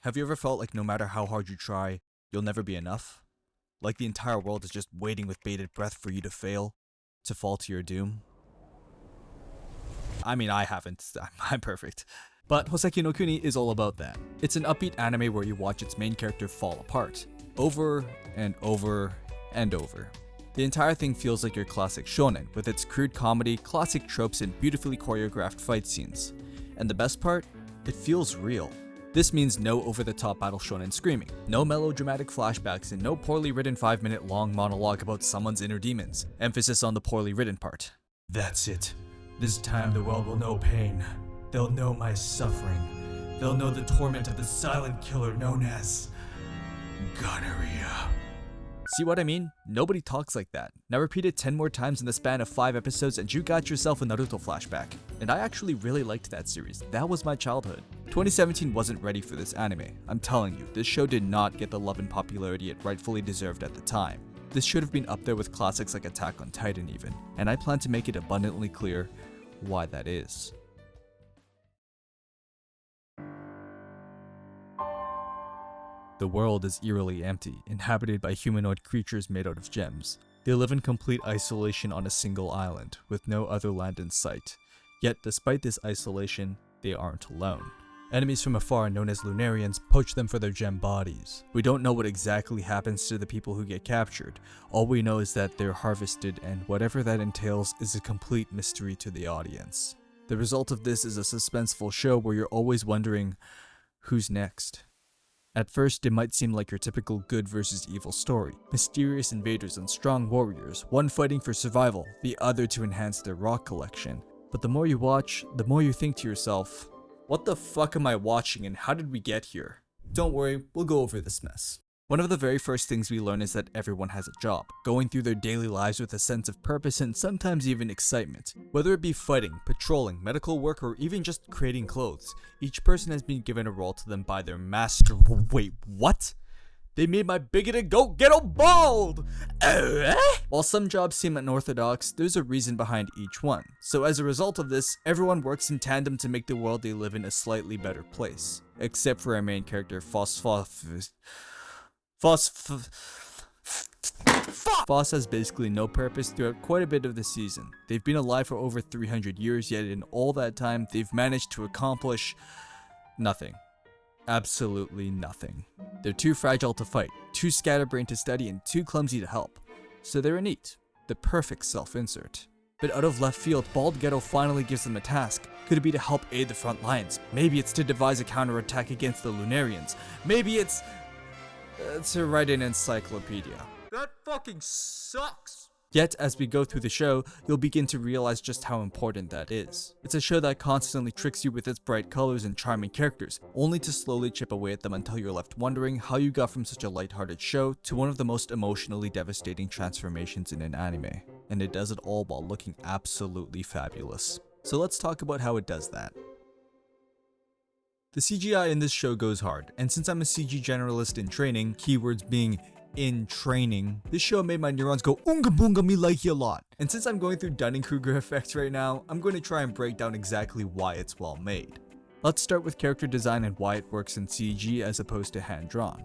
Have you ever felt like no matter how hard you try, you'll never be enough? Like the entire world is just waiting with bated breath for you to fail, to fall to your doom? I mean, I haven't. I'm perfect. But Houseki no Kuni is all about that. It's an upbeat anime where you watch its main character fall apart, over and over and over. The entire thing feels like your classic shonen, with its crude comedy, classic tropes, and beautifully choreographed fight scenes. And the best part? It feels real. This means no over-the-top battle shonen screaming, no melodramatic flashbacks, and no poorly written 5-minute long monologue about someone's inner demons. Emphasis on the poorly written part. That's it. This time the world will know pain. They'll know my suffering. They'll know the torment of the silent killer known as gonorrhea. See what I mean? Nobody talks like that. Now repeat it 10 more times in the span of 5 episodes and you got yourself a Naruto flashback. And I actually really liked that series. That was my childhood. 2017 wasn't ready for this anime. I'm telling you, this show did not get the love and popularity it rightfully deserved at the time. This should have been up there with classics like Attack on Titan even. And I plan to make it abundantly clear why that is. The world is eerily empty, inhabited by humanoid creatures made out of gems. They live in complete isolation on a single island, with no other land in sight. Yet, despite this isolation, they aren't alone. Enemies from afar, known as Lunarians, poach them for their gem bodies. We don't know what exactly happens to the people who get captured. All we know is that they're harvested, and whatever that entails is a complete mystery to the audience. The result of this is a suspenseful show where you're always wondering, who's next? At first, it might seem like your typical good versus evil story. Mysterious invaders and strong warriors, one fighting for survival, the other to enhance their rock collection. But the more you watch, the more you think to yourself, what the fuck am I watching and how did we get here? Don't worry, we'll go over this mess. One of the very first things we learn is that everyone has a job, going through their daily lives with a sense of purpose and sometimes even excitement. Whether it be fighting, patrolling, medical work, or even just creating clothes, each person has been given a role to them by their master. Wait, what? They made my bigoted goat ghetto bald! While some jobs seem unorthodox, there's a reason behind each one. So as a result of this, everyone works in tandem to make the world they live in a slightly better place. Except for our main character, Phos has basically no purpose throughout quite a bit of the season. They've been alive for over 300 years, yet in all that time, they've managed to accomplish nothing. Absolutely nothing. They're too fragile to fight, too scatterbrained to study, and too clumsy to help. So they're a NEET, the perfect self-insert. But out of left field, Bald Ghetto finally gives them a task. Could it be to help aid the front lines? Maybe it's to devise a counterattack against the Lunarians. Maybe it's to write an encyclopedia. That fucking sucks! Yet, as we go through the show, you'll begin to realize just how important that is. It's a show that constantly tricks you with its bright colors and charming characters, only to slowly chip away at them until you're left wondering how you got from such a lighthearted show to one of the most emotionally devastating transformations in an anime. And it does it all while looking absolutely fabulous. So let's talk about how it does that. The CGI in this show goes hard, and since I'm a CG generalist in training, keywords being in training, this show made my neurons go oonga boonga me like a lot. And since I'm going through Dunning-Kruger effects right now, I'm going to try and break down exactly why it's well made. Let's start with character design and why it works in CG as opposed to hand-drawn.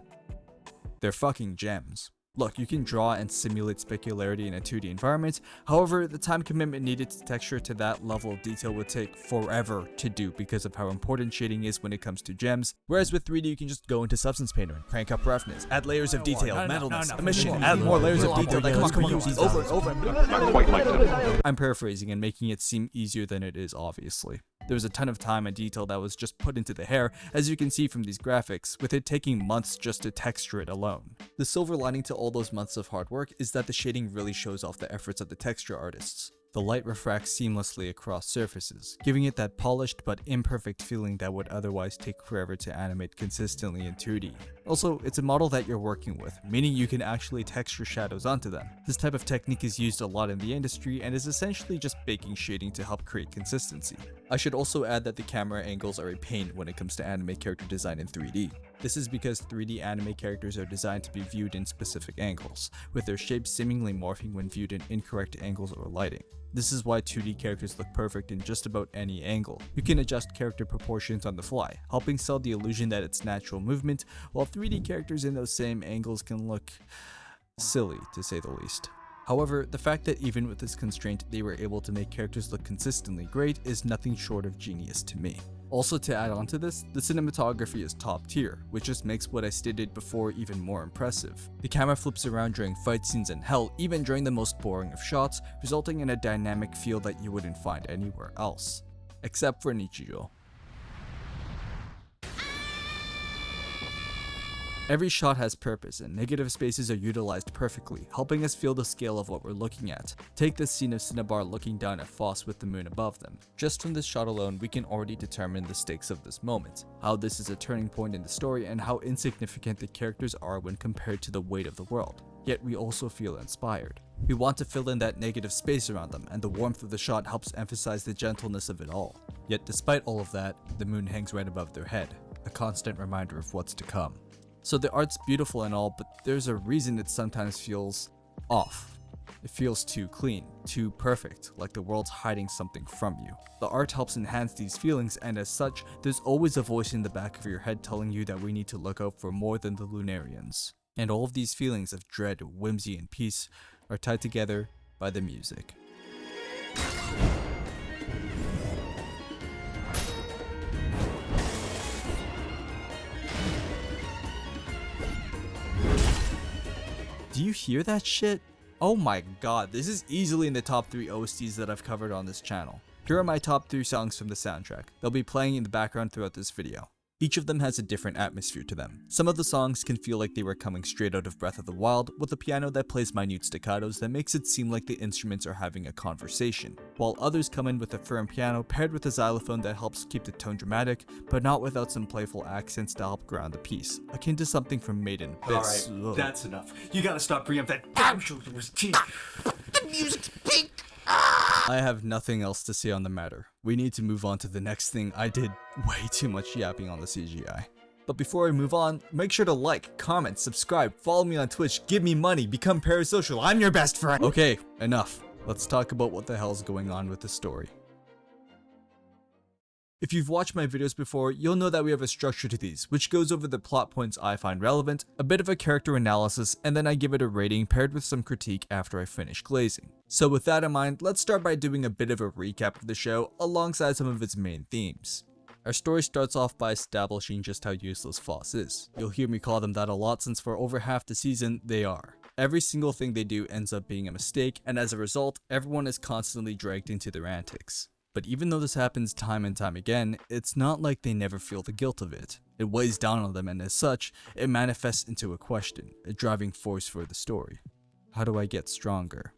They're fucking gems. Look, you can draw and simulate specularity in a 2D environment, however, the time commitment needed to texture to that level of detail would take forever to do because of how important shading is when it comes to gems, whereas with 3D you can just go into Substance Painter and crank up roughness, add layers of detail, metalness, emission, add more layers of detail that can be used over and over. Not quite like that. I'm paraphrasing and making it seem easier than it is, obviously. There was a ton of time and detail that was just put into the hair, as you can see from these graphics, with it taking months just to texture it alone. The silver lining to all those months of hard work is that the shading really shows off the efforts of the texture artists. The light refracts seamlessly across surfaces, giving it that polished but imperfect feeling that would otherwise take forever to animate consistently in 2D. Also, it's a model that you're working with, meaning you can actually texture shadows onto them. This type of technique is used a lot in the industry and is essentially just baking shading to help create consistency. I should also add that the camera angles are a pain when it comes to anime character design in 3D. This is because 3D anime characters are designed to be viewed in specific angles, with their shapes seemingly morphing when viewed in incorrect angles or lighting. This is why 2D characters look perfect in just about any angle. You can adjust character proportions on the fly, helping sell the illusion that it's natural movement, while 3D characters in those same angles can look silly, to say the least. However, the fact that even with this constraint they were able to make characters look consistently great is nothing short of genius to me. Also, to add on to this, the cinematography is top tier, which just makes what I stated before even more impressive. The camera flips around during fight scenes and hell, even during the most boring of shots, resulting in a dynamic feel that you wouldn't find anywhere else. Except for Nichijou. Every shot has purpose, and negative spaces are utilized perfectly, helping us feel the scale of what we're looking at. Take this scene of Cinnabar looking down at Phos with the moon above them. Just from this shot alone, we can already determine the stakes of this moment, how this is a turning point in the story, and how insignificant the characters are when compared to the weight of the world. Yet we also feel inspired. We want to fill in that negative space around them, and the warmth of the shot helps emphasize the gentleness of it all. Yet despite all of that, the moon hangs right above their head, a constant reminder of what's to come. So the art's beautiful and all, but there's a reason it sometimes feels off. It feels too clean, too perfect, like the world's hiding something from you. The art helps enhance these feelings, and as such, there's always a voice in the back of your head telling you that we need to look out for more than the Lunarians. And all of these feelings of dread, whimsy, and peace are tied together by the music. Do you hear that shit? Oh my god, this is easily in the top 3 OSTs that I've covered on this channel. Here are my top 3 songs from the soundtrack. They'll be playing in the background throughout this video. Each of them has a different atmosphere to them. Some of the songs can feel like they were coming straight out of Breath of the Wild, with a piano that plays minute staccatos that makes it seem like the instruments are having a conversation, while others come in with a firm piano paired with a xylophone that helps keep the tone dramatic, but not without some playful accents to help ground the piece, akin to something from Made in Abyss. Alright, that's enough. You gotta stop bringing up that damn The music's pink! I have nothing else to say on the matter. We need to move on to the next thing. I did way too much yapping on the CGI. But before I move on, make sure to like, comment, subscribe, follow me on Twitch, give me money, become parasocial, I'm your best friend! Okay, enough. Let's talk about what the hell's going on with the story. If you've watched my videos before, you'll know that we have a structure to these, which goes over the plot points I find relevant, a bit of a character analysis, and then I give it a rating paired with some critique after I finish glazing. So with that in mind, let's start by doing a bit of a recap of the show alongside some of its main themes. Our story starts off by establishing just how useless Phos is. You'll hear me call them that a lot since for over half the season, they are. Every single thing they do ends up being a mistake, and as a result, everyone is constantly dragged into their antics. But even though this happens time and time again, it's not like they never feel the guilt of it. It weighs down on them, and as such, it manifests into a question, a driving force for the story. How do I get stronger?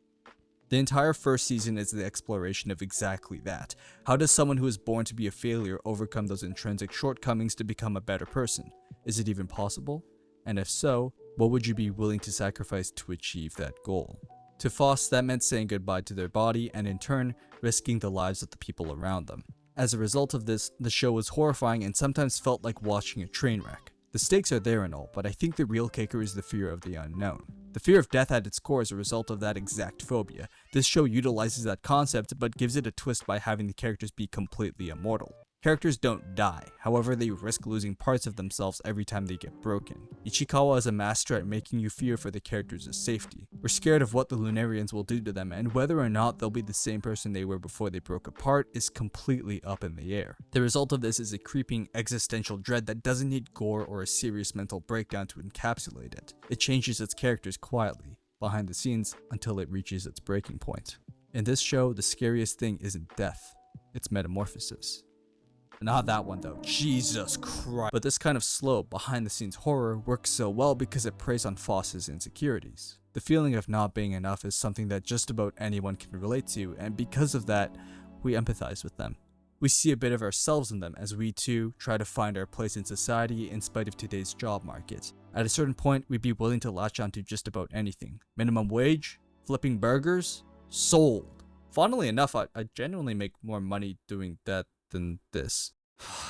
The entire first season is the exploration of exactly that. How does someone who is born to be a failure overcome those intrinsic shortcomings to become a better person? Is it even possible? And if so, what would you be willing to sacrifice to achieve that goal? To Phos, that meant saying goodbye to their body and in turn, risking the lives of the people around them. As a result of this, the show was horrifying and sometimes felt like watching a train wreck. The stakes are there and all, but I think the real kicker is the fear of the unknown. The fear of death at its core is a result of that exact phobia. This show utilizes that concept but gives it a twist by having the characters be completely immortal. Characters don't die, however they risk losing parts of themselves every time they get broken. Ichikawa is a master at making you fear for the characters' safety. We're scared of what the Lunarians will do to them, and whether or not they'll be the same person they were before they broke apart is completely up in the air. The result of this is a creeping existential dread that doesn't need gore or a serious mental breakdown to encapsulate it. It changes its characters quietly, behind the scenes, until it reaches its breaking point. In this show, the scariest thing isn't death, it's metamorphosis. Not that one though, Jesus Christ. But this kind of slow, behind the scenes horror works so well because it preys on Phos's insecurities. The feeling of not being enough is something that just about anyone can relate to, and because of that, we empathize with them. We see a bit of ourselves in them as we too try to find our place in society in spite of today's job market. At a certain point, we'd be willing to latch onto just about anything. Minimum wage? Flipping burgers? Sold. Funnily enough, I genuinely make more money doing that than this.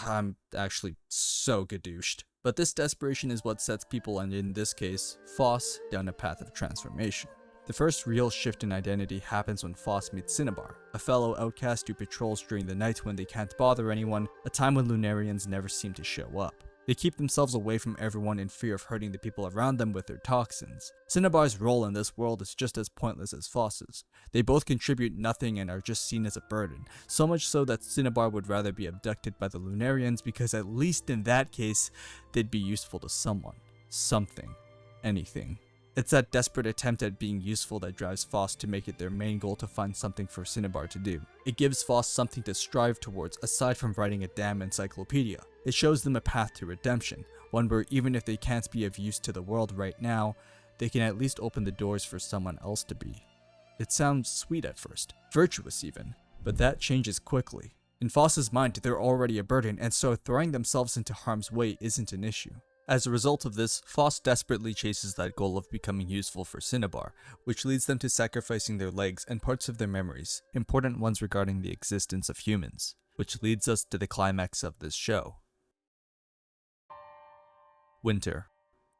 I'm actually so gadooshed. But this desperation is what sets people, and in this case, Phos, down a path of transformation. The first real shift in identity happens when Phos meets Cinnabar, a fellow outcast who patrols during the night when they can't bother anyone, a time when Lunarians never seem to show up. They keep themselves away from everyone in fear of hurting the people around them with their toxins. Cinnabar's role in this world is just as pointless as Phos's. They both contribute nothing and are just seen as a burden, so much so that Cinnabar would rather be abducted by the Lunarians because at least in that case, they'd be useful to someone. Something. Anything. It's that desperate attempt at being useful that drives Phos to make it their main goal to find something for Cinnabar to do. It gives Phos something to strive towards aside from writing a damn encyclopedia. It shows them a path to redemption, one where even if they can't be of use to the world right now, they can at least open the doors for someone else to be. It sounds sweet at first, virtuous even, but that changes quickly. In Phos's mind, they're already a burden, and so throwing themselves into harm's way isn't an issue. As a result of this, Phos desperately chases that goal of becoming useful for Cinnabar, which leads them to sacrificing their legs and parts of their memories, important ones regarding the existence of humans, which leads us to the climax of this show. Winter.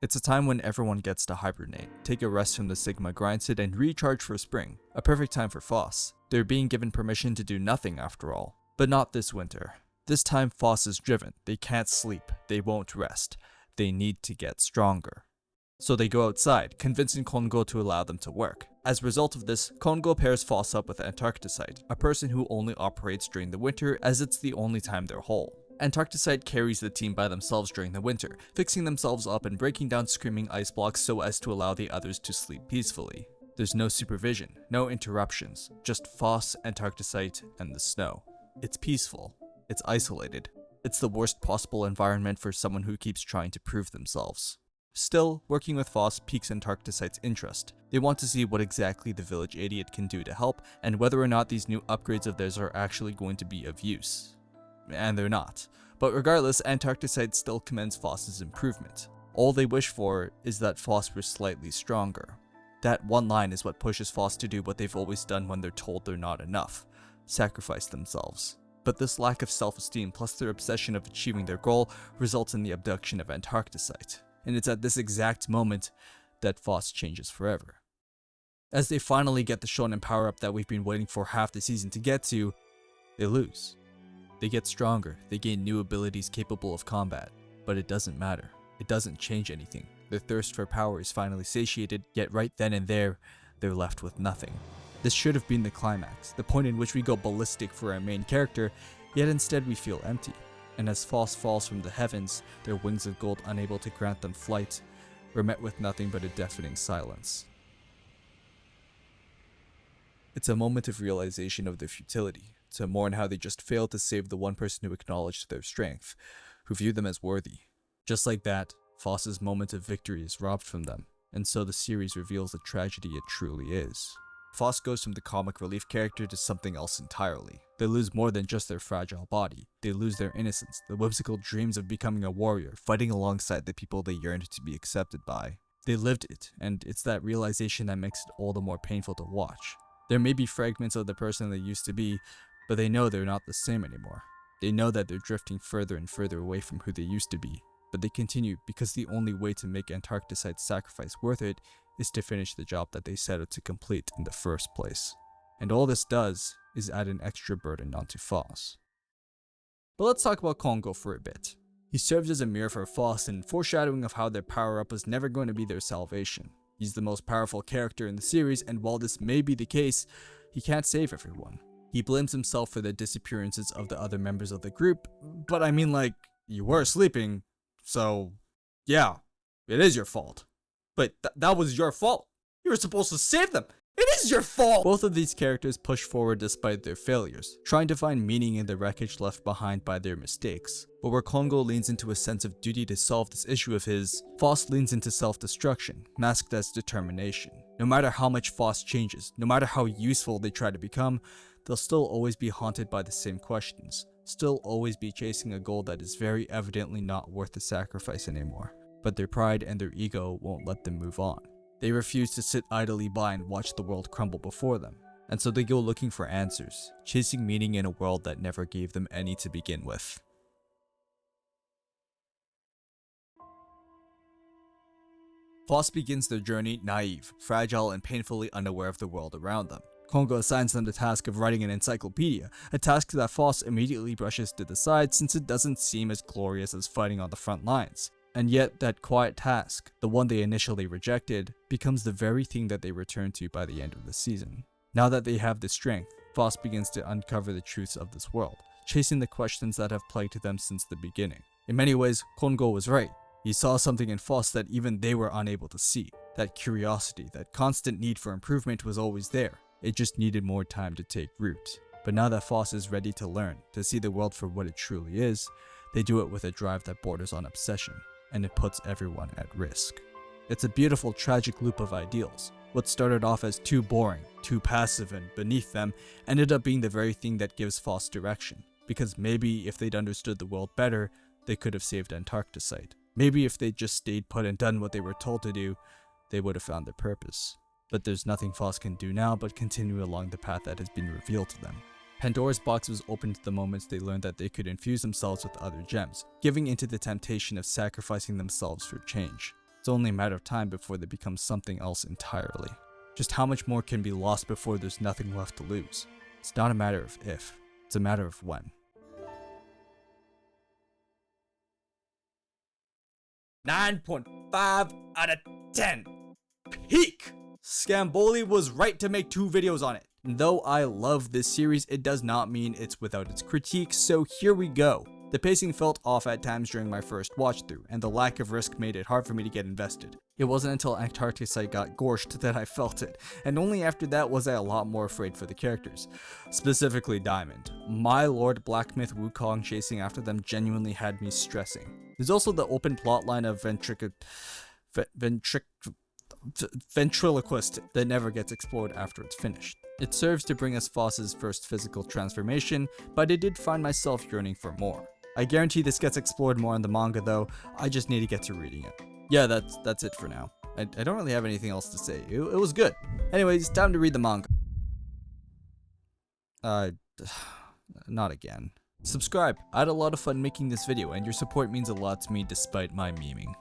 It's a time when everyone gets to hibernate, take a rest from the Sigma grindset, and recharge for spring, a perfect time for Phos. They're being given permission to do nothing after all. But not this winter. This time Phos is driven, they can't sleep, they won't rest. They need to get stronger. So they go outside, convincing Kongo to allow them to work. As a result of this, Kongo pairs Phos up with Antarcticite, a person who only operates during the winter as it's the only time they're whole. Antarcticite carries the team by themselves during the winter, fixing themselves up and breaking down screaming ice blocks so as to allow the others to sleep peacefully. There's no supervision, no interruptions, just Phos, Antarcticite, and the snow. It's peaceful. It's isolated. It's the worst possible environment for someone who keeps trying to prove themselves. Still, working with Phos piques Antarcticite's interest. They want to see what exactly the village idiot can do to help, and whether or not these new upgrades of theirs are actually going to be of use. And they're not. But regardless, Antarcticite still commends Phos's improvement. All they wish for is that Phos were slightly stronger. That one line is what pushes Phos to do what they've always done when they're told they're not enough. Sacrifice themselves. But this lack of self-esteem plus their obsession of achieving their goal results in the abduction of Antarcticite. And it's at this exact moment that Phos changes forever. As they finally get the shonen power-up that we've been waiting for half the season to get to, they lose. They get stronger, they gain new abilities capable of combat, but it doesn't matter. It doesn't change anything. Their thirst for power is finally satiated, yet right then and there, they're left with nothing. This should have been the climax, the point in which we go ballistic for our main character, yet instead we feel empty. And as Phos falls from the heavens, their wings of gold unable to grant them flight, we're met with nothing but a deafening silence. It's a moment of realization of their futility, to mourn how they just failed to save the one person who acknowledged their strength, who viewed them as worthy. Just like that, Phos's moment of victory is robbed from them, and so the series reveals the tragedy it truly is. Phos goes from the comic relief character to something else entirely. They lose more than just their fragile body. They lose their innocence, the whimsical dreams of becoming a warrior, fighting alongside the people they yearned to be accepted by. They lived it, and it's that realization that makes it all the more painful to watch. There may be fragments of the person they used to be, but they know they're not the same anymore. They know that they're drifting further and further away from who they used to be, but they continue because the only way to make Antarcticite's sacrifice worth it is to finish the job that they set out to complete in the first place. And all this does is add an extra burden onto Phos. But let's talk about Kongo for a bit. He serves as a mirror for Phos and foreshadowing of how their power-up was never going to be their salvation. He's the most powerful character in the series, and while this may be the case, he can't save everyone. He blames himself for the disappearances of the other members of the group, but I mean, like, you were sleeping, so yeah, it is your fault. But that was your fault. You were supposed to save them. It is your fault! Both of these characters push forward despite their failures, trying to find meaning in the wreckage left behind by their mistakes. But where Kongo leans into a sense of duty to solve this issue of his, Phos leans into self-destruction, masked as determination. No matter how much Phos changes, no matter how useful they try to become, they'll still always be haunted by the same questions, still always be chasing a goal that is very evidently not worth the sacrifice anymore. But their pride and their ego won't let them move on. They refuse to sit idly by and watch the world crumble before them, and so they go looking for answers, chasing meaning in a world that never gave them any to begin with. Foss begins their journey naive, fragile, and painfully unaware of the world around them. Kongo assigns them the task of writing an encyclopedia, a task that Foss immediately brushes to the side since it doesn't seem as glorious as fighting on the front lines. And yet, that quiet task, the one they initially rejected, becomes the very thing that they return to by the end of the season. Now that they have the strength, Foss begins to uncover the truths of this world, chasing the questions that have plagued them since the beginning. In many ways, Kongo was right. He saw something in Foss that even they were unable to see. That curiosity, that constant need for improvement was always there. It just needed more time to take root. But now that Foss is ready to learn, to see the world for what it truly is, they do it with a drive that borders on obsession, and it puts everyone at risk. It's a beautiful, tragic loop of ideals. What started off as too boring, too passive, and beneath them, ended up being the very thing that gives Foss direction. Because maybe if they'd understood the world better, they could have saved Antarcticite. Maybe if they'd just stayed put and done what they were told to do, they would have found their purpose. But there's nothing Foss can do now but continue along the path that has been revealed to them. Pandora's box was opened the moment they learned that they could infuse themselves with other gems, giving into the temptation of sacrificing themselves for change. It's only a matter of time before they become something else entirely. Just how much more can be lost before there's nothing left to lose? It's not a matter of if, it's a matter of when. 9.5 out of 10. Peak! Scamboli was right to make 2 videos on it. Though I love this series, it does not mean it's without its critiques, so here we go. The pacing felt off at times during my first watch through, and the lack of risk made it hard for me to get invested. It wasn't until Antarcticite got gorshed that I felt it, and only after that was I a lot more afraid for the characters. Specifically Diamond. My lord Blacksmith Wukong chasing after them genuinely had me stressing. There's also the open plotline of ventriloquist that never gets explored after it's finished. It serves to bring us Foss's first physical transformation, but I did find myself yearning for more. I guarantee this gets explored more in the manga though, I just need to get to reading it. Yeah, that's it for now. I don't really have anything else to say. It was good. Anyways, time to read the manga. Not again. Subscribe. I had a lot of fun making this video and your support means a lot to me despite my memeing.